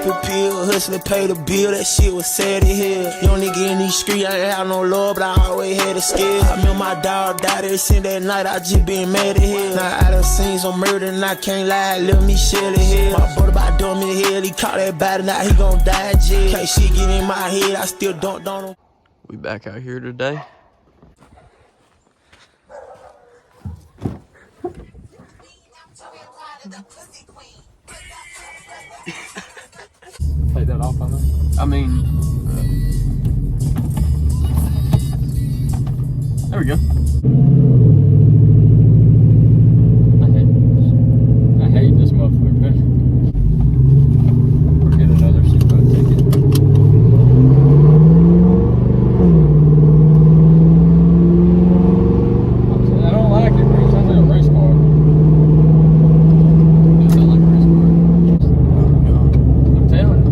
Pop a pill, hustling, pay the bill, that shit was sad as hell. Young nigga in these streets, I ain't have no love, but I always had a skill. I remember my dog died ever since that night, I just been mad as hell. Now I done seen some murder and I can't lie, left me shell as hell. My brother about dumb in the head, he caught that body, now he gon' die in jail. Can't shit get in my head, I still dunked on him. We back out here today. Take that off on them. I mean, there we go. I hate this motherfucker, man. We're getting another seatbelt ticket. I don't like it, bro. It sounds like a race car. It does sound like a race car. I'm telling you.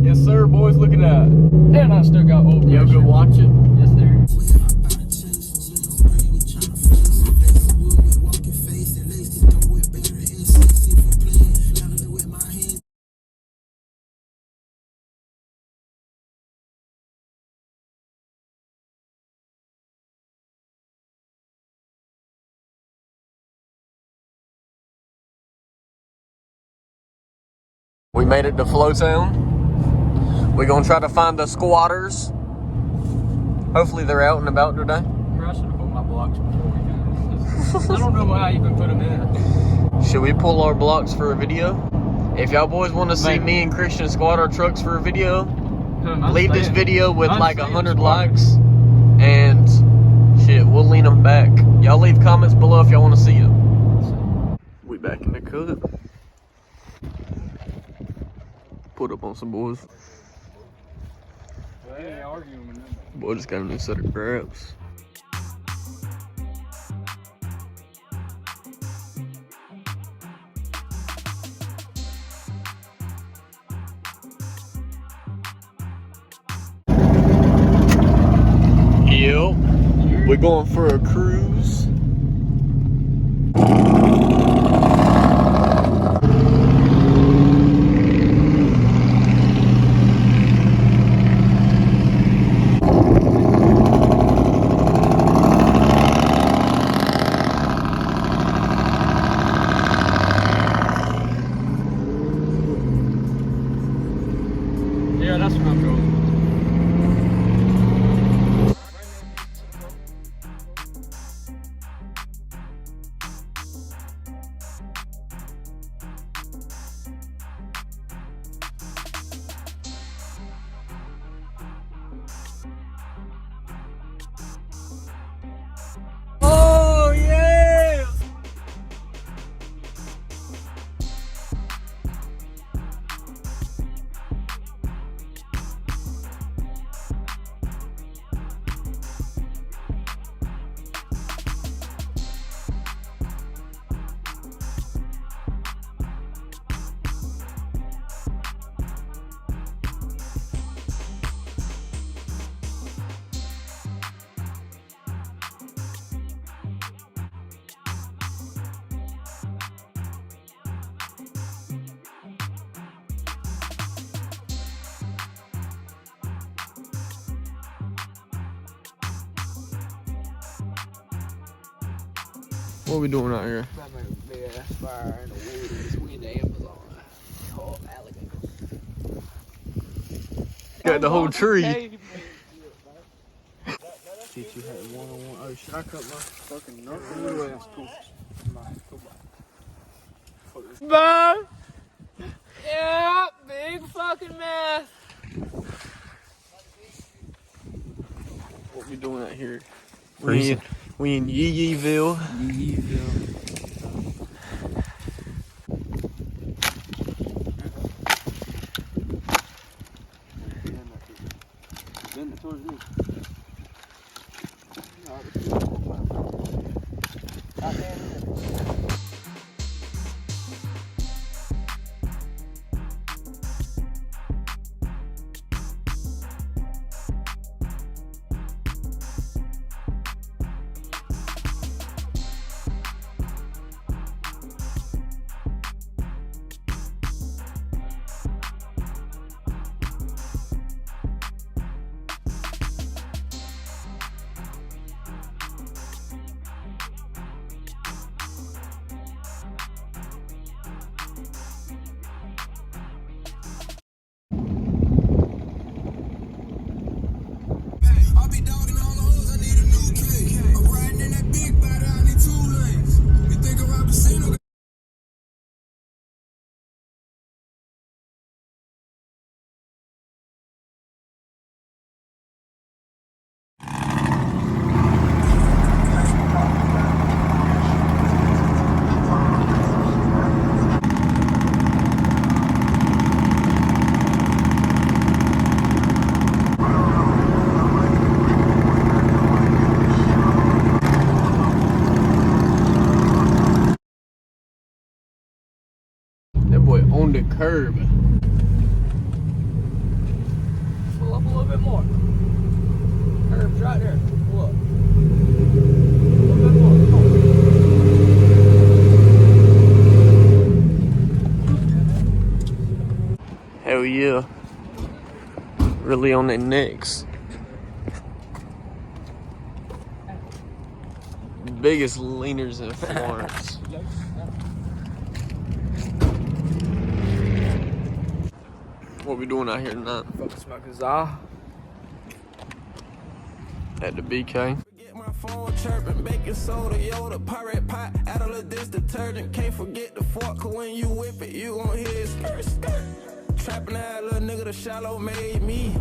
Yes, sir, boys. Look at that. And I still got old. Y'all go watch it. Yes, there. We made it to Flowtown. We're gonna try to find the squatters. Hopefully they're out and about today. I should have put my blocks before we got. I don't know why I even put them in. Should we pull our blocks for a video? If y'all boys want to see me and Christian squat our trucks for a video, leave this video with like 100 likes, and shit, we'll lean them back. Y'all leave comments below if y'all want to see them. We back in the cut. Put up on some boys. Well, they ain't arguing with them. Boy just got a new set of grabs. Yep. We're going for a cruise. Yeah, that's what I'm doing. Oh yeah! What are we doing out here? I made a big ass fire in the woods between the Amazon. Oh, alligator. Got the whole tree. Teach you how to one-on-one. Oh, should I cut my fucking knuckle? That's cool. Bye. Yeah, big fucking mess. What we doing out here? We in Yee-Yeeville. Bend it towards me. Out there. the curb. Pull up a little bit more. Curb's right there. Pull up. A little bit more. Come on. Hell yeah. Really on their necks. Biggest leaners in Florence. What we doing out here tonight? Fucking smoking za. At the BK. Get my phone chirping, baking soda, Yoda, pirate pot, add a little dish detergent. Can't forget the fork, 'cause when you whip it, you gon' hear it skirt, skirt. Trapping that little nigga, the shallow made me.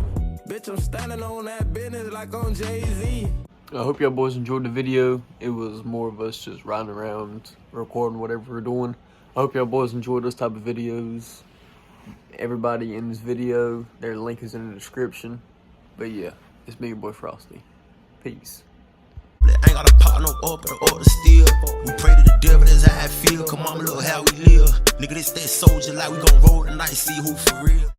Bitch, I'm standing on that business like on Jay-Z. I hope y'all boys enjoyed the video. It was more of us just riding around, recording whatever we're doing. I hope y'all boys enjoyed those type of videos. Everybody in this video, their link is in the description. But yeah, it's me, your boy Frosty. Peace. Ain't got a pot no up or the steel. We pray to the devil, that's how I feel. Come on, look how we live. Nigga, this that soldier like we gon' roll tonight, see who for real.